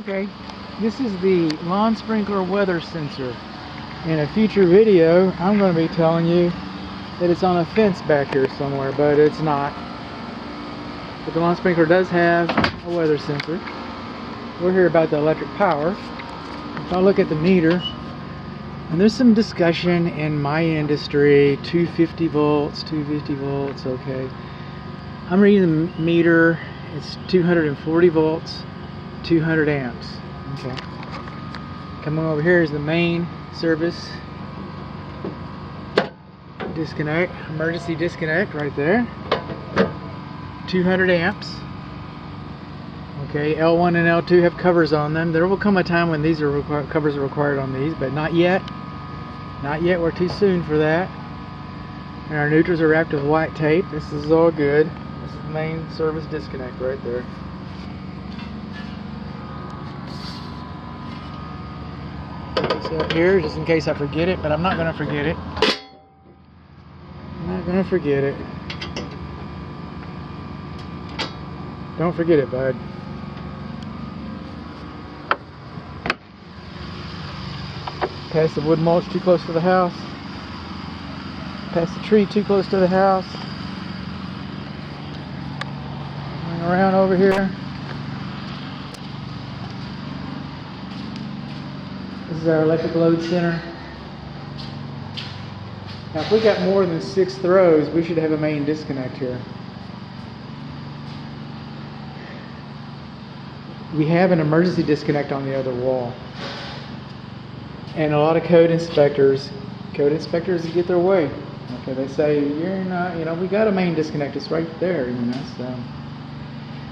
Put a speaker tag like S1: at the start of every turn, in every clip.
S1: Okay, this is the lawn sprinkler weather sensor. In a future video, I'm going to be telling you that it's on a fence back here somewhere, but it's not. But the lawn sprinkler does have a weather sensor. We're here about the electric power. If I look at the meter, and there's some discussion in my industry, 250 volts, okay. I'm reading the meter, it's 240 volts, 200 amps, okay. Coming over here is the main service disconnect, emergency disconnect right there, 200 amps. Okay, L1 and L2 have covers on them. There will come a time when these covers are required on these, but not yet. Not yet, we're too soon for that. And our neutrals are wrapped with white tape. This is all good. This is the main service disconnect right there. Up here just in case I forget it, but I'm not going to forget it. I'm not going to forget it. Don't forget it, bud. Pass the wood mulch too close to the house. Pass the tree too close to the house. Going around over here. This is our electric load center. Now if we got more than 6 throws, we should have a main disconnect here. We have an emergency disconnect on the other wall. And a lot of code inspectors get their way. Okay, they say, you're not, we got a main disconnect, it's right there, so.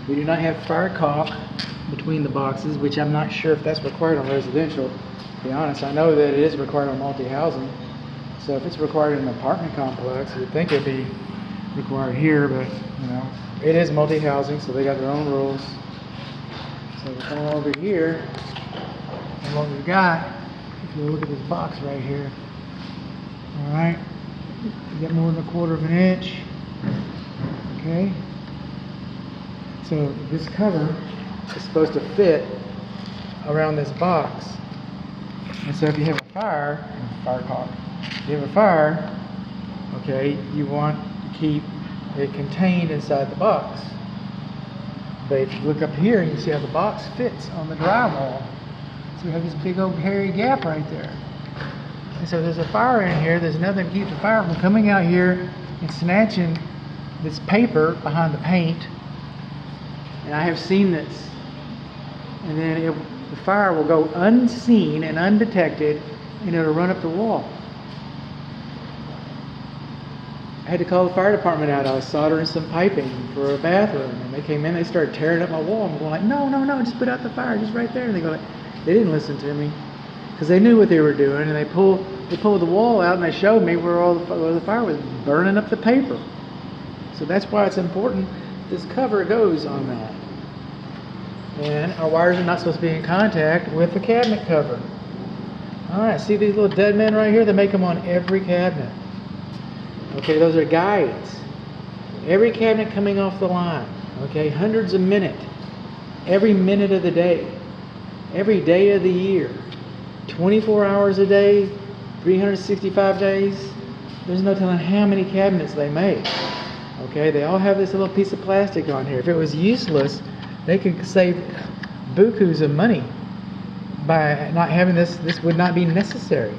S1: We do not have fire caulk between the boxes, which I'm not sure if that's required on residential. To be honest, I know that it is required on multi-housing. So if it's required in an apartment complex, you'd think it'd be required here, but it is multi-housing, so they got their own rules. So we're coming over here, and what we've got, if you look at this box right here, alright, you got more than 1/4 of an inch, okay? So this cover is supposed to fit around this box. And so if you have a fire caulk, if you have a fire, okay, you want to keep it contained inside the box. But if you look up here, you can see how the box fits on the drywall. So we have this big old hairy gap right there. And so there's a fire in here, there's nothing to keep the fire from coming out here and snatching this paper behind the paint. And I have seen this. And then the fire will go unseen and undetected, and it'll run up the wall. I had to call the fire department out. I was soldering some piping for a bathroom, and they came in, they started tearing up my wall. I'm going like, no, just put out the fire, just right there. And they go like, they didn't listen to me, because they knew what they were doing, and they pulled the wall out, and they showed me where the fire was burning up the paper. So that's why it's important this cover goes on that. And our wires are not supposed to be in contact with the cabinet cover. Alright, see these little dead men right here? They make them on every cabinet. Okay, those are guides. Every cabinet coming off the line. Okay, hundreds a minute. Every minute of the day. Every day of the year. 24 hours a day, 365 days. There's no telling how many cabinets they make. Okay, they all have this little piece of plastic on here. If it was useless, they could save bukus of money by not having this. This would not be necessary.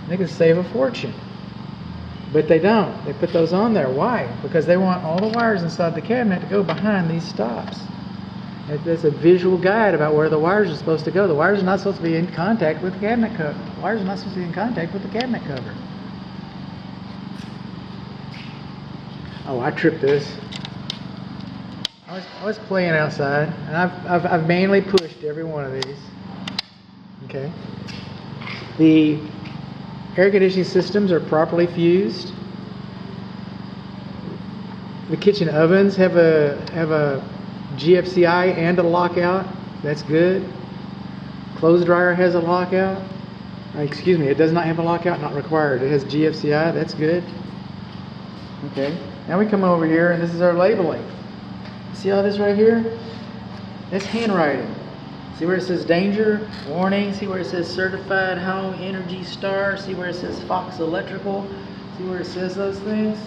S1: They could save a fortune. But they don't. They put those on there. Why? Because they want all the wires inside the cabinet to go behind these stops. That's a visual guide about where the wires are supposed to go. The wires are not supposed to be in contact with the cabinet cover. The wires are not supposed to be in contact with the cabinet cover. Oh, I tripped this. I was playing outside, and I've manually pushed every one of these. Okay. The air conditioning systems are properly fused. The kitchen ovens have a GFCI and a lockout. That's good. Clothes dryer has a lockout. Excuse me, it does not have a lockout, not required. It has GFCI. That's good. Okay. Now we come over here, and this is our labeling. See all this right here? That's handwriting. See where it says danger, warning, see where it says certified home Energy Star, see where it says Fox Electrical, see where it says those things?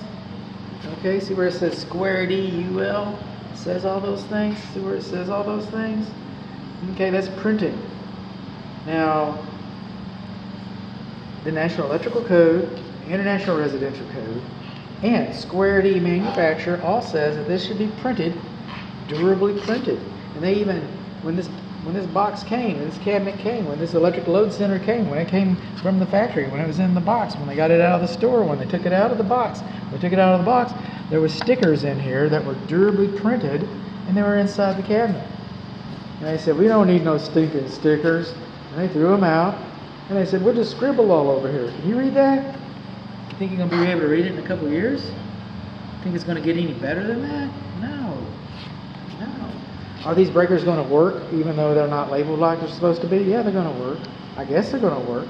S1: Okay, see where it says Square D UL, it says all those things, see where it says all those things? Okay, that's printing. Now, the National Electrical Code, International Residential Code, and Square D manufacturer all says that this should be printed, durably printed. And they even, when this box came, when this cabinet came, when this electric load center came, when it came from the factory, when it was in the box, when they got it out of the store, when they took it out of the box, there were stickers in here that were durably printed, and they were inside the cabinet. And they said, we don't need no stinking stickers. And they threw them out. And they said, we'll just scribble all over here. Can you read that? You think you're going to be able to read it in a couple of years? Think it's going to get any better than that? No. Are these breakers going to work even though they're not labeled like they're supposed to be? Yeah, they're going to work. I guess they're going to work.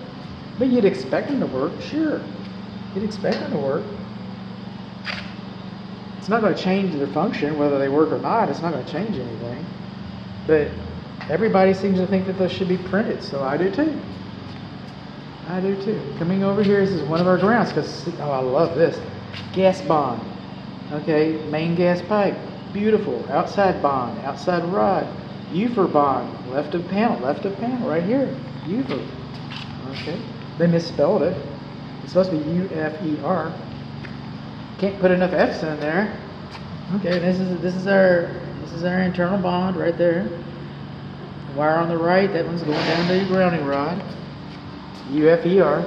S1: But you'd expect them to work, sure. You'd expect them to work. It's not going to change their function, whether they work or not. It's not going to change anything. But everybody seems to think that those should be printed, so I do too. Coming over here, this is one of our grounds, because, oh, I love this. Gas bond. Okay, main gas pipe. Beautiful. Outside bond, outside rod. UFER bond. Left of panel, right here. UFER. Okay. They misspelled it. It's supposed to be UFER. Can't put enough F's in there. Okay, this is our internal bond right there. Wire on the right, that one's going down to your grounding rod. UFER.